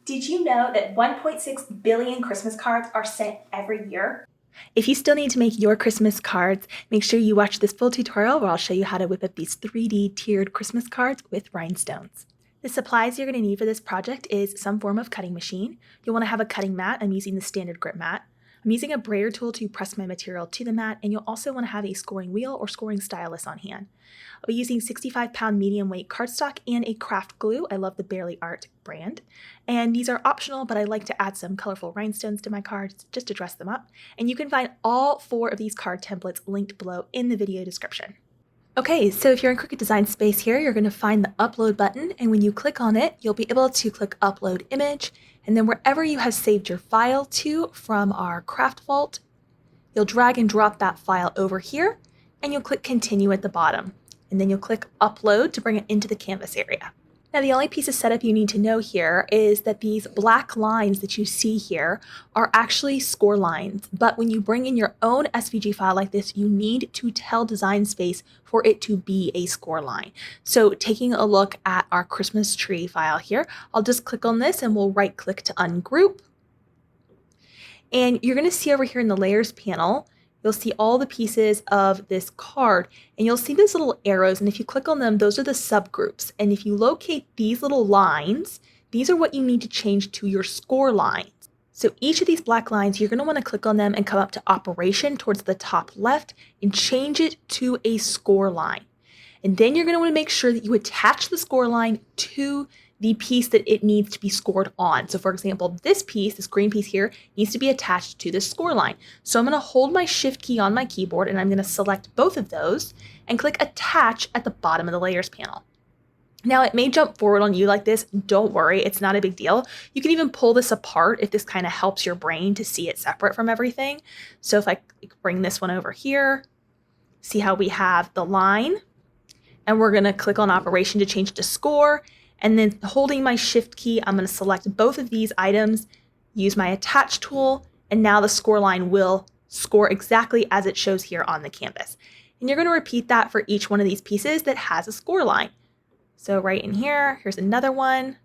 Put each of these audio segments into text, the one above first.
Did you know that 1.6 billion Christmas cards are sent every year? If you still need to make your Christmas cards, make sure you watch this full tutorial where I'll show you how to whip up these 3D tiered Christmas cards with rhinestones. The supplies you're going to need for this project is some form of cutting machine. You'll want to have a cutting mat. I'm using the standard grip mat. I'm using a brayer tool to press my material to the mat, and you'll also want to have a scoring wheel or scoring stylus on hand. I'll be using 65-pound medium weight cardstock and a craft glue. I love the Barely Art brand. And these are optional, but I like to add some colorful rhinestones to my cards just to dress them up. And you can find all 4 of these card templates linked below in the video description. Okay, so if you're in Cricut Design Space here, you're going to find the upload button, and when you click on it, you'll be able to click upload image, and then wherever you have saved your file to from our craft vault, you'll drag and drop that file over here, and you'll click continue at the bottom, and then you'll click upload to bring it into the canvas area. Now, the only piece of setup you need to know here is that these black lines that you see here are actually score lines. But when you bring in your own SVG file like this, you need to tell Design Space for it to be a score line. So taking a look at our Christmas tree file here, I'll just click on this and we'll right click to ungroup. And you're going to see over here in the layers panel, you'll see all the pieces of this card, and you'll see these little arrows, and if you click on them, those are the subgroups. And if you locate these little lines, these are what you need to change to your score lines. So each of these black lines, you're going to want to click on them and come up to Operation towards the top left and change it to a score line. And then you're going to want to make sure that you attach the score line to the piece that it needs to be scored on. So for example, this piece, this green piece here, needs to be attached to this score line. So I'm going to hold my shift key on my keyboard and I'm going to select both of those and click attach at the bottom of the layers panel. Now it may jump forward on you like this. Don't worry, it's not a big deal. You can even pull this apart if this kind of helps your brain to see it separate from everything. So if I bring this one over here, see how we have the line, and we're going to click on Operation to change to score. And then holding my shift key, I'm going to select both of these items, use my attach tool, and now the score line will score exactly as it shows here on the canvas. And you're going to repeat that for each one of these pieces that has a score line. So right in here, here's another one.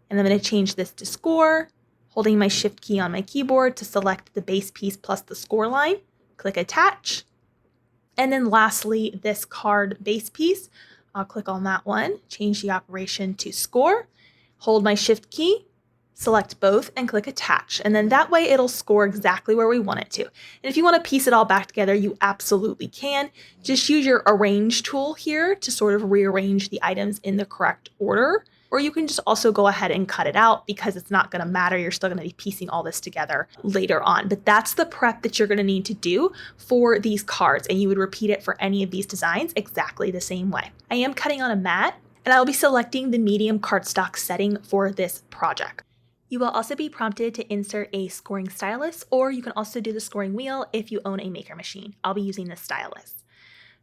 And I'm going to change this to score, holding my shift key on my keyboard to select the base piece plus the score line, click attach. And then lastly, this card base piece, I'll click on that one, change the operation to score, hold my shift key, select both, and click attach. And then that way it'll score exactly where we want it to. And if you want to piece it all back together, you absolutely can. Just use your arrange tool here to sort of rearrange the items in the correct order. Or you can just also go ahead and cut it out because it's not going to matter. You're still going to be piecing all this together later on. But that's the prep that you're going to need to do for these cards. And you would repeat it for any of these designs exactly the same way. I am cutting on a mat, and I'll be selecting the medium cardstock setting for this project. You will also be prompted to insert a scoring stylus, or you can also do the scoring wheel if you own a maker machine. I'll be using the stylus.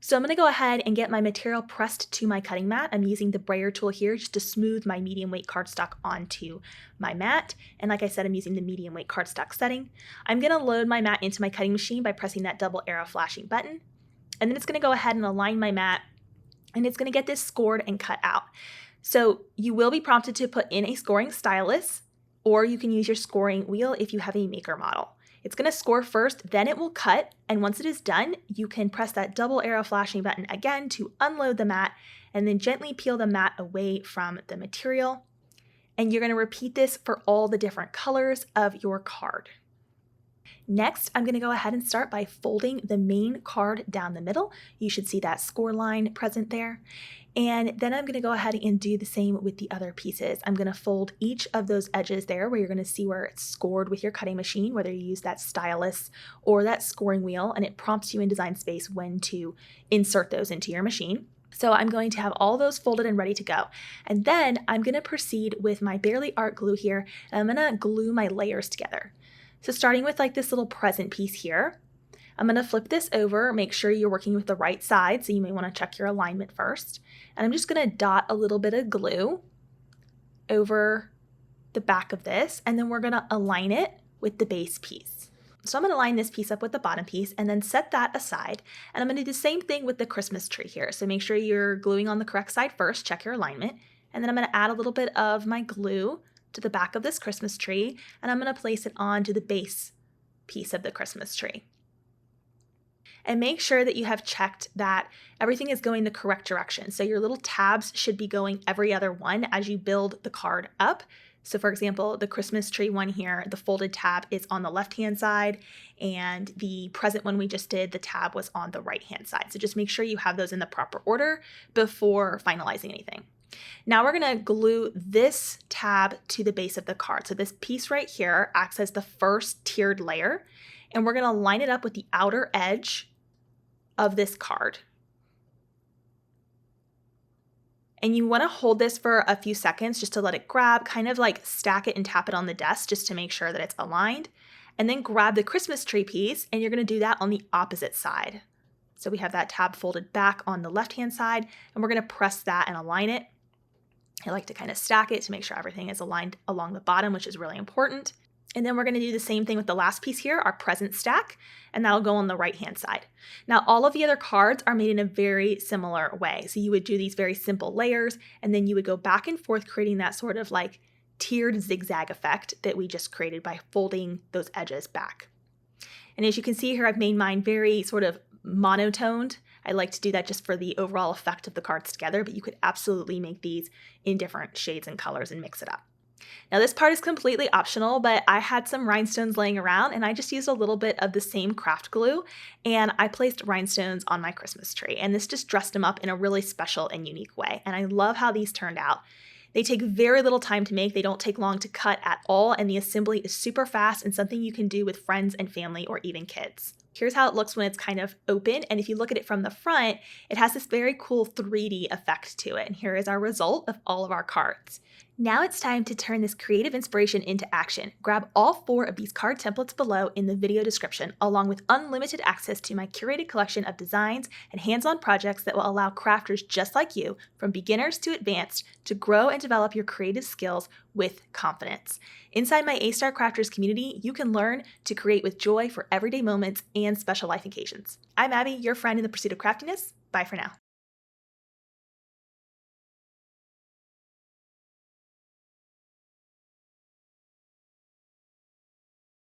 So I'm going to go ahead and get my material pressed to my cutting mat. I'm using the brayer tool here just to smooth my medium weight cardstock onto my mat. And like I said, I'm using the medium weight cardstock setting. I'm going to load my mat into my cutting machine by pressing that double arrow flashing button. And then it's going to go ahead and align my mat, and it's going to get this scored and cut out. So you will be prompted to put in a scoring stylus, or you can use your scoring wheel if you have a maker model. It's going to score first, then it will cut, and once it is done, you can press that double arrow flashing button again to unload the mat, and then gently peel the mat away from the material. And you're going to repeat this for all the different colors of your card. Next, I'm going to go ahead and start by folding the main card down the middle. You should see that score line present there. And then I'm going to go ahead and do the same with the other pieces. I'm going to fold each of those edges there where you're going to see where it's scored with your cutting machine, whether you use that stylus or that scoring wheel, and it prompts you in Design Space when to insert those into your machine. So I'm going to have all those folded and ready to go. And then I'm going to proceed with my Barely Art glue here, and I'm going to glue my layers together. So starting with like this little present piece here, I'm going to flip this over, make sure you're working with the right side, so you may want to check your alignment first. And I'm just going to dot a little bit of glue over the back of this, and then we're going to align it with the base piece. So I'm going to line this piece up with the bottom piece and then set that aside. And I'm going to do the same thing with the Christmas tree here. So make sure you're gluing on the correct side first, check your alignment. And then I'm going to add a little bit of my glue to the back of this Christmas tree, and I'm going to place it onto the base piece of the Christmas tree. And make sure that you have checked that everything is going the correct direction. So your little tabs should be going every other one as you build the card up. So for example, the Christmas tree one here, the folded tab is on the left-hand side, and the present one we just did, the tab was on the right-hand side. So just make sure you have those in the proper order before finalizing anything. Now we're going to glue this tab to the base of the card. So this piece right here acts as the first tiered layer, and we're going to line it up with the outer edge of this card. And you want to hold this for a few seconds just to let it grab, kind of like stack it and tap it on the desk just to make sure that it's aligned. And then grab the Christmas tree piece, and you're going to do that on the opposite side. So we have that tab folded back on the left-hand side, and we're going to press that and align it. I like to kind of stack it to make sure everything is aligned along the bottom, which is really important. And then we're going to do the same thing with the last piece here, our present stack, and that'll go on the right-hand side. Now, all of the other cards are made in a very similar way. So you would do these very simple layers, and then you would go back and forth, creating that sort of like tiered zigzag effect that we just created by folding those edges back. And as you can see here, I've made mine very sort of monotoned. I like to do that just for the overall effect of the cards together, but you could absolutely make these in different shades and colors and mix it up. Now this part is completely optional, but I had some rhinestones laying around, and I just used a little bit of the same craft glue, and I placed rhinestones on my Christmas tree, and this just dressed them up in a really special and unique way. And I love how these turned out. They take very little time to make, they don't take long to cut at all, and the assembly is super fast and something you can do with friends and family or even kids. Here's how it looks when it's kind of open, and if you look at it from the front, it has this very cool 3D effect to it, and here is our result of all of our cards. Now it's time to turn this creative inspiration into action. Grab all 4 of these card templates below in the video description, along with unlimited access to my curated collection of designs and hands-on projects that will allow crafters just like you, from beginners to advanced, to grow and develop your creative skills with confidence. Inside my A-Star Crafters community, you can learn to create with joy for everyday moments and special life occasions. I'm Abby, your friend in the pursuit of craftiness. Bye for now.